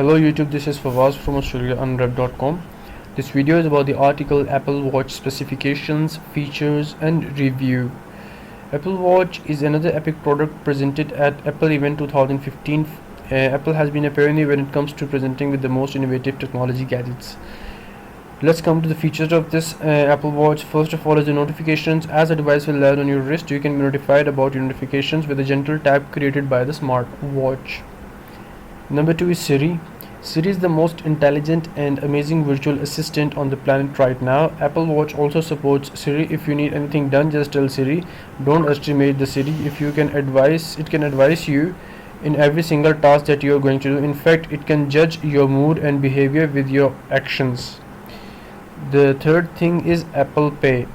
Hello YouTube, this is Fawaz from Australia Unwrapped.com. This video is about the article Apple Watch specifications, features and review. Apple Watch is another epic product presented at Apple event 2015. Apple has been a pioneer when it comes to presenting with the most innovative technology gadgets. Let's come to the features of this Apple Watch. First of all is the notifications. As the device will land on your wrist, you can be notified about your notifications with a gentle tap created by the smart watch. Number 2 is Siri. Siri is the most intelligent and amazing virtual assistant on the planet right now. Apple Watch also supports Siri. If you need anything done, just tell Siri. Don't estimate the Siri. If you can advise, it can advise you in every single task that you are going to do. In fact, it can judge your mood and behavior with your actions. The third thing is Apple Pay.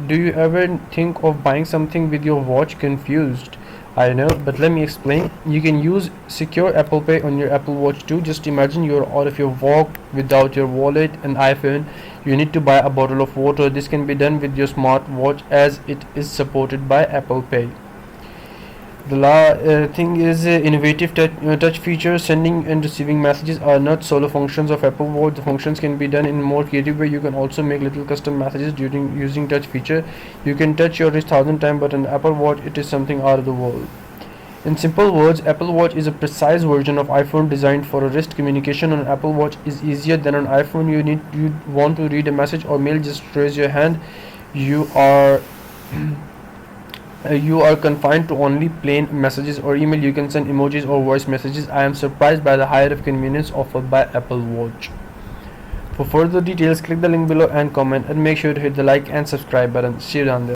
Do you ever think of buying something with your watch confused? I know, but let me explain. You can use secure Apple Pay on your Apple Watch too. Just imagine you're out of your walk without your wallet and iPhone. You need to buy a bottle of water. This can be done with your smart watch as it is supported by Apple Pay. The thing is innovative touch features. Sending and receiving messages are not solo functions of Apple Watch. The functions can be done in a more creative way. You can also make little custom messages during using touch feature. You can touch your wrist 1,000 times, but on Apple Watch it is something out of the world. In simple words, Apple Watch is a precise version of iPhone designed for a wrist communication. On Apple Watch is easier than on iPhone. You want to read a message or mail, just raise your hand. You are confined to only plain messages or email. You can send emojis or voice messages. I am surprised by the higher of convenience offered by Apple Watch. For further details, click the link below and comment, and make sure to hit the like and subscribe button. See you down there.